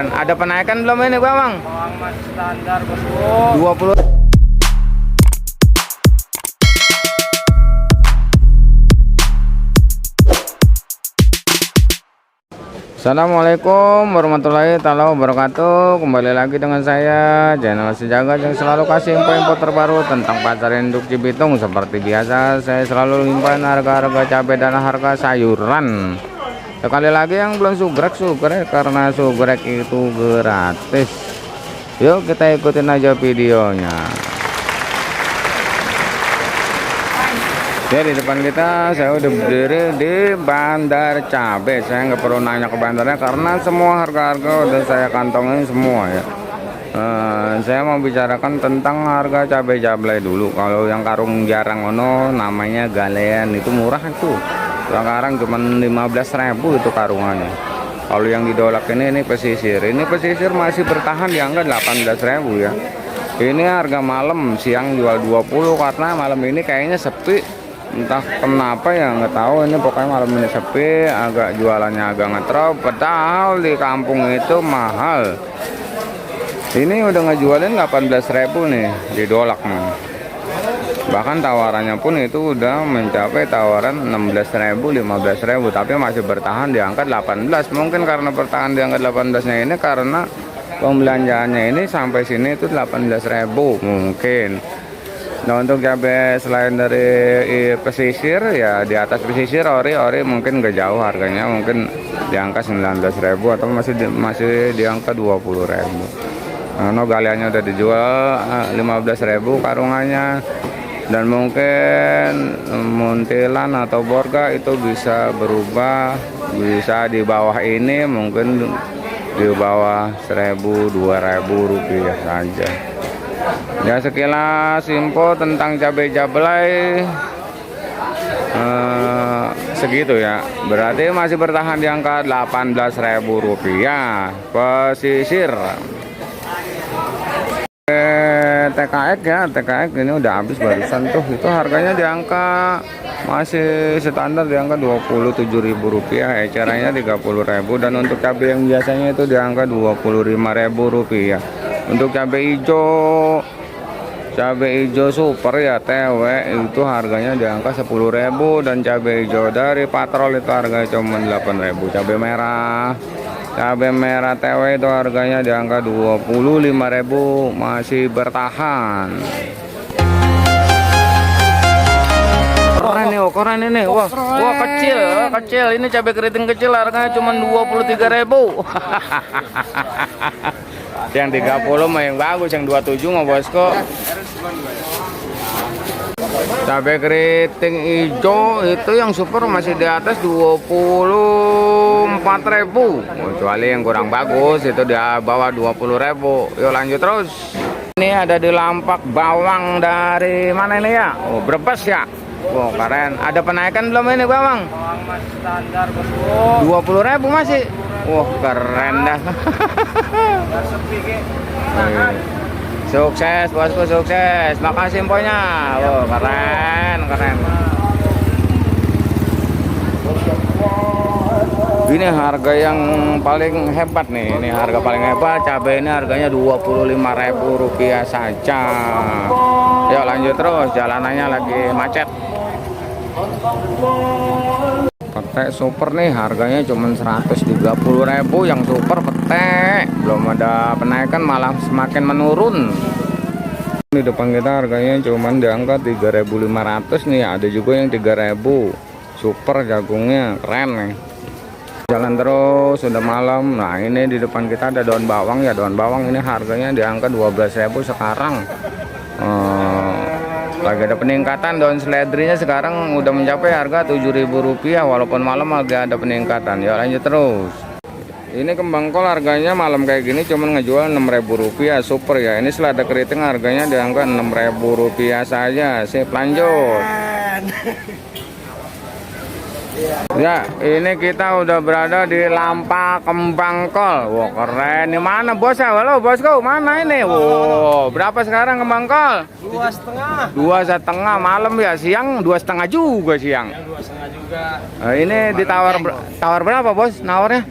Ada penaikan belum ini Bang? Bawang masih standar bosku. 20. Assalamualaikum warahmatullahi wabarakatuh. Kembali lagi dengan saya channel Sejagat yang selalu kasih info-info terbaru tentang pasar induk Cibitung. Seperti biasa saya selalu limpahin harga-harga cabai dan harga sayuran. Sekali lagi yang belum sugrek karena sugrek itu gratis. Yuk kita ikutin aja videonya. Jadi di depan kita saya udah berdiri di bandar cabai. Saya nggak perlu nanya ke bandarnya karena semua harga-harga udah saya kantongin semua ya. Saya mau bicarakan tentang harga cabai jablay dulu. Kalau yang karung jarang ono namanya galean itu murah itu. Sekarang cuma 15.000 itu karungannya. Kalau yang didolak ini pesisir. Ini pesisir masih bertahan di angka 18.000 ya. Ini harga malam, siang jual 20 karena malam ini kayaknya sepi. Entah kenapa ya nggak tahu, ini pokoknya malam ini sepi, agak jualannya agak ngetrop. Padahal di kampung itu mahal. Ini udah ngejualin 18.000 nih didolak nih. Bahkan tawarannya pun itu udah mencapai tawaran 16.000, 15.000, tapi masih bertahan di angka 18. Mungkin karena bertahan di angka 18-nya ini karena pembelanjaannya ini sampai sini itu 18.000 mungkin. Nah untuk cabai selain dari pesisir ya di atas pesisir ori mungkin gak jauh harganya, mungkin di angka 19.000 atau masih di angka 20.000. Nah, galiannya udah dijual 15.000 karungannya. Dan mungkin muntilan atau borga itu bisa berubah, bisa di bawah ini, mungkin di bawah 1.000, 2.000 rupiah saja. Ya sekilas info tentang cabai jablay segitu ya. Berarti masih bertahan di angka 18.000 rupiah pesisir. TKX ya, TKX ini udah habis barusan tuh, itu harganya di angka masih standar di angka 27.000 rupiah, ecarannya 30.000. Dan untuk cabai yang biasanya itu di angka 25.000 rupiah. Untuk cabai hijau super ya TW itu harganya di angka 10.000, dan cabai hijau dari patrol itu harganya cuma 8.000. Cabai merah TW itu harganya di angka 25.000, masih bertahan. Koran ini. Wah kecil. Ini cabai keriting kecil harganya cuma 23.000. Yang 30 mah yang bagus, yang 27 mah bosku. Cabai keriting hijau itu yang super masih di atas 24.000, kecuali yang kurang bagus itu di bawah 20.000. Yuk lanjut terus. Ini ada di lampak bawang dari mana ini ya? Oh, Brebes ya. Wow keren. Ada penaikan belum ini bawang? Bawang masih standar bosku. 20.000 masih. Wah keren dah. Udah sepi ke. Sukses bosku, sukses. Makasih infonya. Wow keren. Ini harga yang paling hebat nih. Ini harga paling hebat. Cabai ini harganya 25.000 rupiah saja. Yuk lanjut terus. Jalanannya lagi macet. Petek super nih harganya cuma 130.000 yang super petek. Belum ada penaikan, malah semakin menurun. Di depan kita harganya cuma di angka 3.500 nih. Ada juga yang 3.000. Super jagungnya keren nih. Jalan terus sudah malam. Nah ini di depan kita ada daun bawang ya. Daun bawang ini harganya di angka 12.000 sekarang. Lagi ada peningkatan. Daun seledrinya sekarang udah mencapai harga 7.000 rupiah, walaupun malam agak ada peningkatan. Ya lanjut terus. Ini kembang kol harganya malam kayak gini cuman ngejual 6.000 rupiah super ya. Ini selada keriting harganya di angka 6.000 rupiah saja. Sip lanjut. Ya, ini kita udah berada di lampak kembang kol. Wah, keren. Di mana bos? Halo, bosku. Mana ini? Wow, berapa sekarang kembang kol? 2,5. 2,5 malam ya. Siang 2,5 juga siang. Yang 2,5 juga. Ini ditawar tawar berapa, bos? Nawarnya?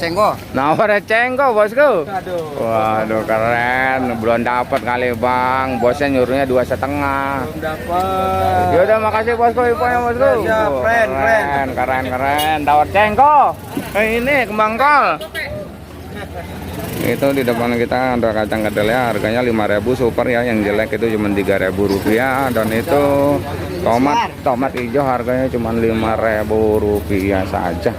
Cenggo. Nawar cengko bosku. Aduh. Waduh keren, belum dapat kali bang. Bosnya nyuruhnya 2,5. Belum dapat. Ya udah makasih bosku infonya bosku. Ya, keren. Keren. Tawar cengko. Ini kembang kol. Itu di depan kita ada kacang kedelai harganya 5.000 super ya, yang jelek itu cuma 3.000 rupiah, dan itu tomat hijau harganya cuma 5.000 rupiah saja.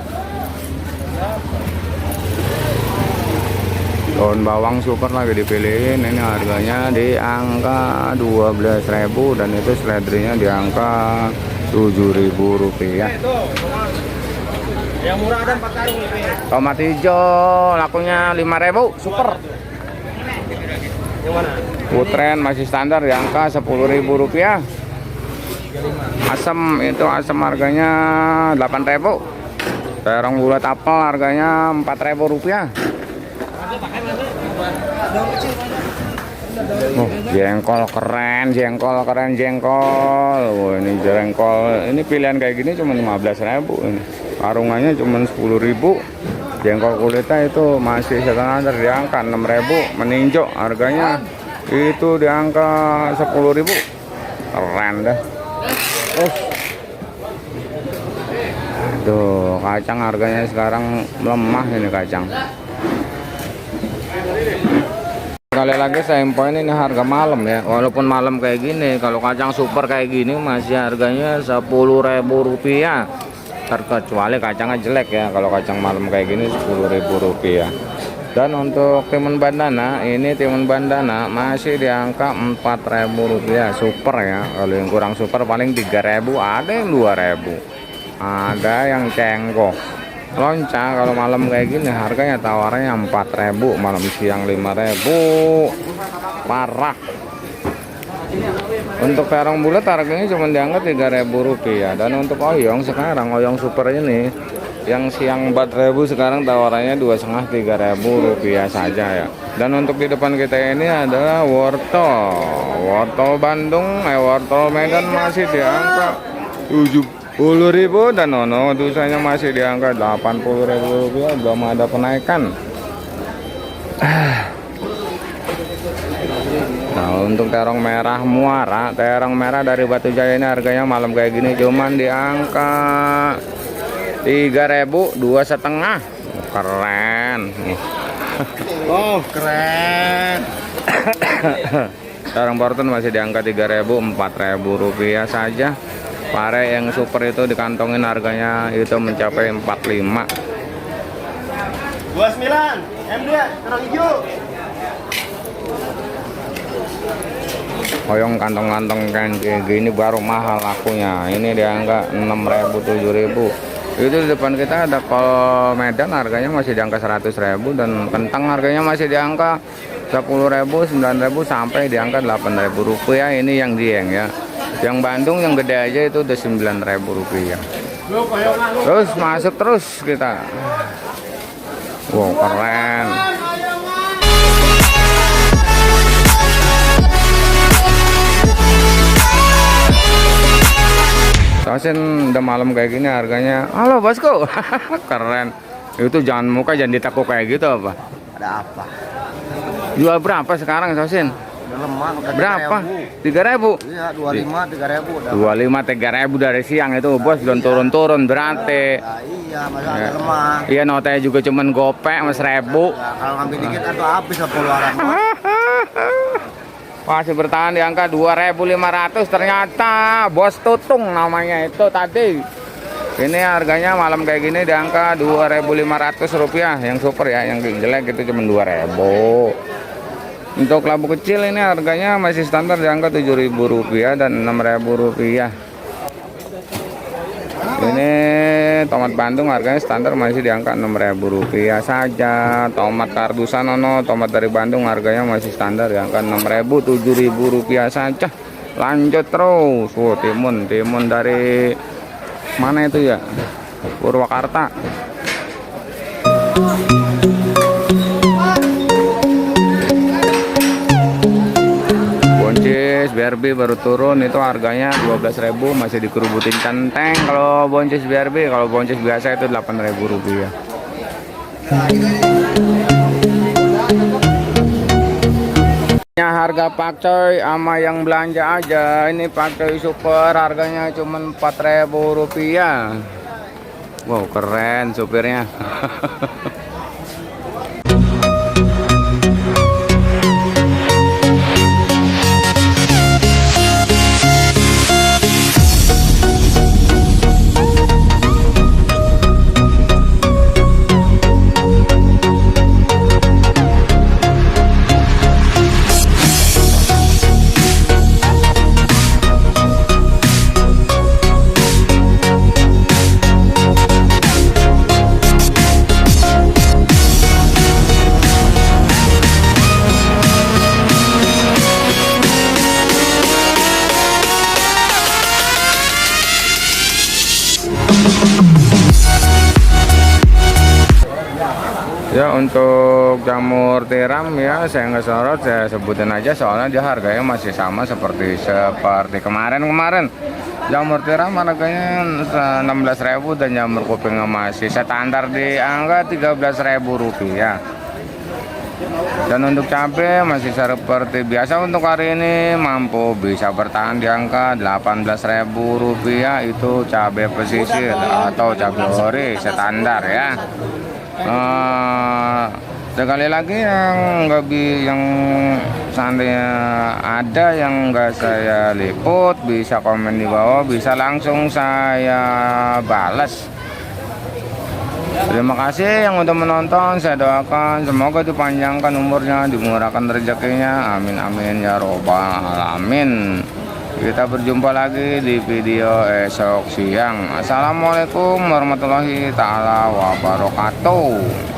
Daun bawang super lagi dipilihin, ini harganya di angka 12.000, dan itu seledrinya di angka 7.000 rupiah. Yang murah ada 4 karung nih. Tomat hijau lakunya 5.000 super. Yang mana? Putren masih standar di angka 10.000 rupiah. Asam itu asam harganya 8.000. Terong bulat apel harganya 4.000 rupiah. Oh, jengkol keren. Oh, ini jengkol. Ini pilihan kayak gini cuma 15.000 ini. Karungannya cuma 10.000. Jengkol kulitnya itu masih standar di angka 6.000. Meninjau harganya itu di angka 10.000. Keren dah. Tuh, kacang harganya sekarang melemah ini kacang. Sekali lagi saya infoin ini harga malam ya. Walaupun malam kayak gini, kalau kacang super kayak gini masih harganya 10.000 rupiah. Terkecuali kacangnya jelek ya. Kalau kacang malam kayak gini 10.000 rupiah. Dan untuk timun bandana, ini timun bandana masih di angka 4.000 rupiah super ya. Kalau yang kurang super paling 3.000, ada yang 2.000, ada yang cengkok. Lonca kalau malam kayak gini harganya tawarannya 4.000, malam siang 5.000. Parah. Untuk terong bulat harganya cuma diangkat 3.000 rupiah. Dan untuk oyong sekarang, oyong super ini yang siang 4.000 sekarang tawarannya 2,5-3.000 rupiah saja ya. Dan untuk di depan kita ini adalah wortel Bandung, wortel Medan masih di angka 70.000, dan nono dusanya masih di angka 80.000 rupiah, belum ada penaikan. Nah, untuk terong merah muara, terong merah dari Batu Jaya ini harganya malam kayak gini cuman di angka 3.000, 2,5. Keren. Oh, keren. Terong Portun masih di angka 3.000, 4.000 rupiah saja. Pare yang super itu dikantongin harganya itu mencapai 45. 29. M2 terong hijau. Oyong kantong-kantong kayak gini baru mahal lakunya. Ini di angka 6.000, 7.000. Itu di depan kita ada kol Medan harganya masih di angka 100.000, dan kentang harganya masih di angka 10.000, 9.000 sampai di angka 8.000 rupiah. Ini yang dieng ya. Yang Bandung yang gede aja itu udah 9.000 rupiah. Terus masuk terus kita. Wow, keren. Sosin udah malam kayak gini harganya. Halo bosku. Keren. Itu jangan muka jangan ditekuk kayak gitu apa? Ada apa? Jual berapa sekarang Sosin? Udah lemah, udah Berapa? 3.000. 3.000. Iya, 25, 3.000 udah. 25, 3.000 dari siang itu bos, belum turun-turun berarti. Nah, iya, masa ada lemah. Iya, notanya juga cuman gopek mas 1.000. Nah, kalau ngambil dikit atau habis 10 orang. Masih bertahan di angka 2.500 ternyata bos tutung namanya itu tadi. Ini harganya malam kayak gini di angka 2.500 rupiah yang super ya, yang jelek itu cuma 2.000. Untuk labu kecil ini harganya masih standar di angka 7.000 rupiah dan 6.000 rupiah. Ini tomat Bandung harganya standar masih di angka 6.000 rupiah saja. Tomat kardusan tomat dari Bandung harganya masih standar di angka 6.000, 7.000 rupiah saja. Lanjut terus. Timun dari mana itu ya? Purwakarta. Boncis BRB baru turun, itu harganya 12.000, masih dikerubutin centeng kalau boncis BRB. Kalau boncis biasa itu 8.000 rupiah. Harga pakcoy sama yang belanja aja. Ini pakcoy super harganya cuma Rp4.000. Wow, keren supirnya. Ya, untuk jamur tiram ya saya nggak sorot, saya sebutin aja soalnya dia harganya masih sama seperti kemarin. Jamur tiram harganya 16.000 dan jamur kuping masih standar di angka Rp13.000. Dan untuk cabai masih seperti biasa, untuk hari ini mampu bisa bertahan di angka Rp18.000, itu cabai pesisir atau cabai ori standar ya. Sekali lagi yang seandainya ada yang nggak saya liput, bisa komen di bawah, bisa langsung saya balas. Terima kasih yang udah menonton, saya doakan semoga dipanjangkan umurnya, dimurahkan rezekinya, amin amin ya robbal alamin. Kita berjumpa lagi di video esok siang. Assalamualaikum warahmatullahi taala wabarakatuh.